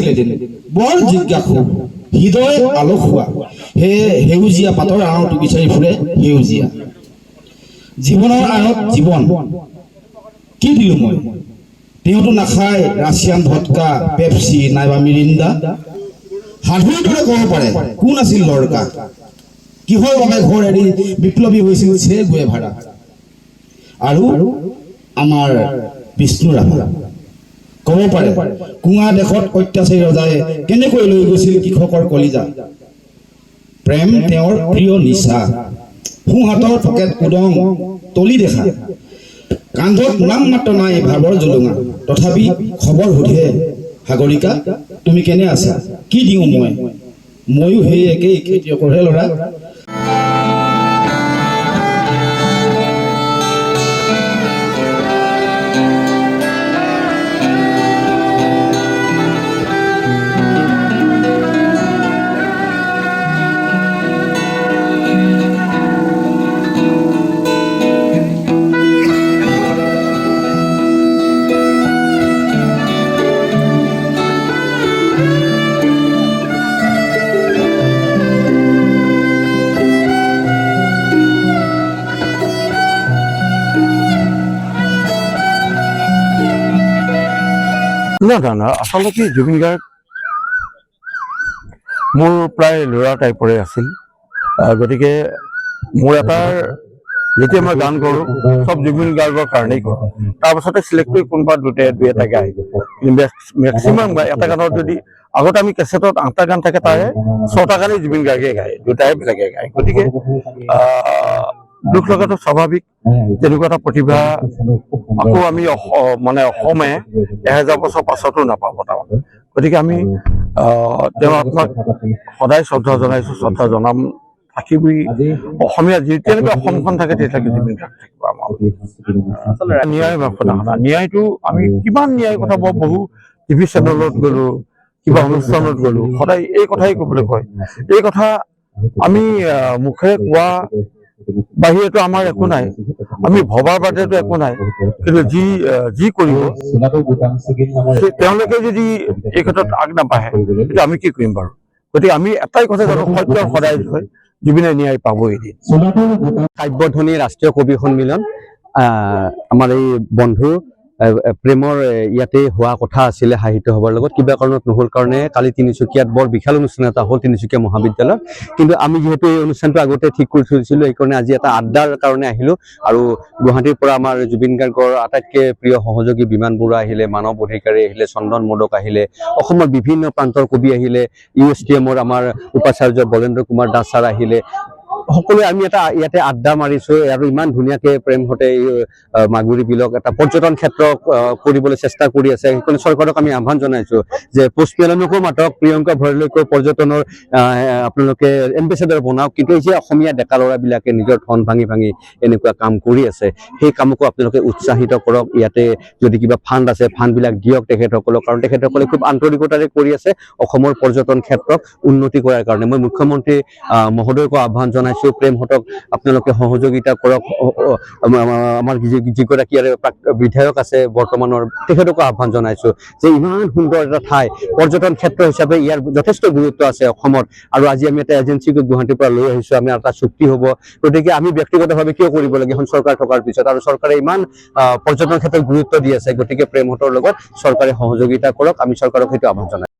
আহিছিল এদিন বৰ জিজ্ঞাসু হৃদয় আলসুৱা হে সেউজীয়া পাতৰ আঁৰটো বিচাৰি ফুৰে সেউজীয়া জীৱনৰ আঁৰত জীৱন কি দিলোঁ মই তেওঁতো নাখায় ৰাছিয়ান ভদকা পেপচি নাইবা মিৰিণ্ডা সাধুৰ দৰে ক'ব পাৰে কোন আছিল লৰকা কিহৰ বাবে ঘৰ এৰি বিপ্লৱী হৈছিল চে গুয়েভাৰা আৰু আমাৰ বিষ্ণু ৰাভা ক'ব পাৰে কুঙা দেশত অত্যাচাৰী ৰজাই কেনেকৈ লৈ গৈছিল কৃষকৰ কলিজা প্ৰেম তেওঁৰ প্ৰিয় নিচা সোঁহাতৰ পকেট উদং তলি দেখা কান্ধত নাম মাত্ৰ নাই ভাৱৰ জলুঙা তথাপি খবৰ সোধে সাগৰিকা তুমি কেনে আছা কি দিওঁ ময়ো সেই একেই খেতিয়কৰহে ল'ৰা না আচলতে জুবিন গাৰ্গ মোৰ প্ৰায় ল'ৰা টাইপৰে আছিল গতিকে মোৰ এটাৰ যেতিয়া মই গান কৰোঁ চব জুবিন গাৰ্গৰ কাৰণেই কৰোঁ তাৰপাছতে চিলেক্ট কৰি কোনোবা দুই এটা গায় কিন্তু মেক্সিমাম গায় এটা গানত যদি আগতে আমি কেছেটত 8টা গান থাকে তাৰে 6টা গানেই জুবিন গাৰ্গে গায় দুটাই বেলেগে গায় গতিকে দুখ লগাটো স্বাভাৱিক তেনেকুৱা এটা প্ৰতিভা আকৌ আমি মানে অসমে 1000 বছৰ পাছতো নাপাব তাৰমানে গতিকে আমি তেওঁৰ আত্মাক সদায় শ্ৰদ্ধা জনাইছোঁ শ্ৰদ্ধা জনাম থাকিবই অসমীয়া যেতিয়ালৈকে অসমখন থাকে তেতিয়ালৈকে জুবিন গাৰ্গ থাকিব আমাৰ ন্যায় ন্যায়টো আমি কিমান ন্যায় কথা বহু টিভি চেনেলত গ'লোঁ কিবা অনুষ্ঠানত গ'লোঁ সদায় এই কথাই ক'বলৈ কয় এই কথা আমি মুখেৰে কোৱা বাহিৰেতো আমাৰ একো নাই আমি ভবাৰ বাদেতো একো নাই কিন্তু যি কৰিব তেওঁলোকে যদি এই ক্ষেত্ৰত আগ নাবাঢ়ে তেতিয়া আমি কি কৰিম বাৰু গতিকে আমি এটাই কথা জানো সত্য সদায় হয় জুবিনে ন্যায় পাবই এদিন কাব্যধ্বনি ৰাষ্ট্ৰীয় কবি সন্মিলন আমাৰ এই বন্ধু প্ৰেমৰ ইয়াতে হোৱা কথা আছিলে সাহিত্য সভাৰ লগত কিবা কাৰণত নহ'ল কাৰণে কালি তিনিচুকীয়াত বৰ বিশাল অনুষ্ঠান এটা হ'ল তিনিচুকীয়া মহাবিদ্যালয়ত কিন্তু আমি যিহেতু এই অনুষ্ঠানটো আগতে ঠিক কৰি থৈছিলোঁ এইকাৰণে আজি এটা আড্ডাৰ কাৰণে আহিলোঁ আৰু গুৱাহাটীৰ পৰা আমাৰ জুবিন গাৰ্গৰ আটাইতকৈ প্ৰিয় সহযোগী বিমান বৰুৱা আহিলে মানৱ অধিকাৰী আহিলে চন্দন মোদক আহিলে অসমৰ বিভিন্ন প্ৰান্তৰ কবি আহিলে USTMৰ আমাৰ উপাচাৰ্য বলেন্দ্ৰ কুমাৰ দাস ছাৰ আহিলে সকলোৱে আমি এটা ইয়াতে আড্ডা মাৰিছোঁ আৰু ইমান ধুনীয়াকৈ প্ৰেমহঁতে মাগুৰী বিলক এটা পৰ্যটন ক্ষেত্ৰ কৰিবলৈ চেষ্টা কৰি আছে সেইকাৰণে চৰকাৰক আমি আহ্বান জনাইছোঁ যে পষ্টমেলনকো মাতক প্ৰিয়ংকা ভৰালীলৈকো পৰ্যটনৰ আপোনালোকে এম্বেচেডৰ বনাওক কিন্তু এই যে অসমীয়া ডেকা ল'ৰাবিলাকে নিজৰ ধন ভাঙি এনেকুৱা কাম কৰি আছে সেই কামকো আপোনালোকে উৎসাহিত কৰক ইয়াতে যদি কিবা ফাণ্ড আছে ফাণ্ডবিলাক দিয়ক তেখেতসকলক কাৰণ তেখেতসকলে খুব আন্তৰিকতাৰে কৰি আছে অসমৰ পৰ্যটন ক্ষেত্ৰক উন্নতি কৰাৰ কাৰণে মই মুখ্যমন্ত্ৰী মহোদয়কো আহ্বান জনাইছোঁ প্ৰেমহঁতক আপোনালোকে সহযোগিতা কৰক আমাৰ যিগৰাকী বিধায়ক আছে বৰ্তমানৰ তেখেতকো আহ্বান জনাইছোঁ যে ইমান সুন্দৰ এটা ঠাই পৰ্যটন ক্ষেত্ৰ হিচাপে ইয়াৰ যথেষ্ট গুৰুত্ব আছে অসমত আৰু আজি আমি এটা এজেঞ্চিক গুৱাহাটীৰ পৰা লৈ আহিছোঁ আমি এটা চুক্তি হ'ব গতিকে আমি ব্যক্তিগতভাৱে কিয় কৰিব লাগে এখন চৰকাৰ থকাৰ পিছত আৰু চৰকাৰে ইমান পৰ্যটন ক্ষেত্ৰত গুৰুত্ব দি আছে গতিকে প্ৰেমহঁতৰ লগত চৰকাৰে সহযোগিতা কৰক আমি চৰকাৰক সেইটো আহ্বান জনাইছোঁ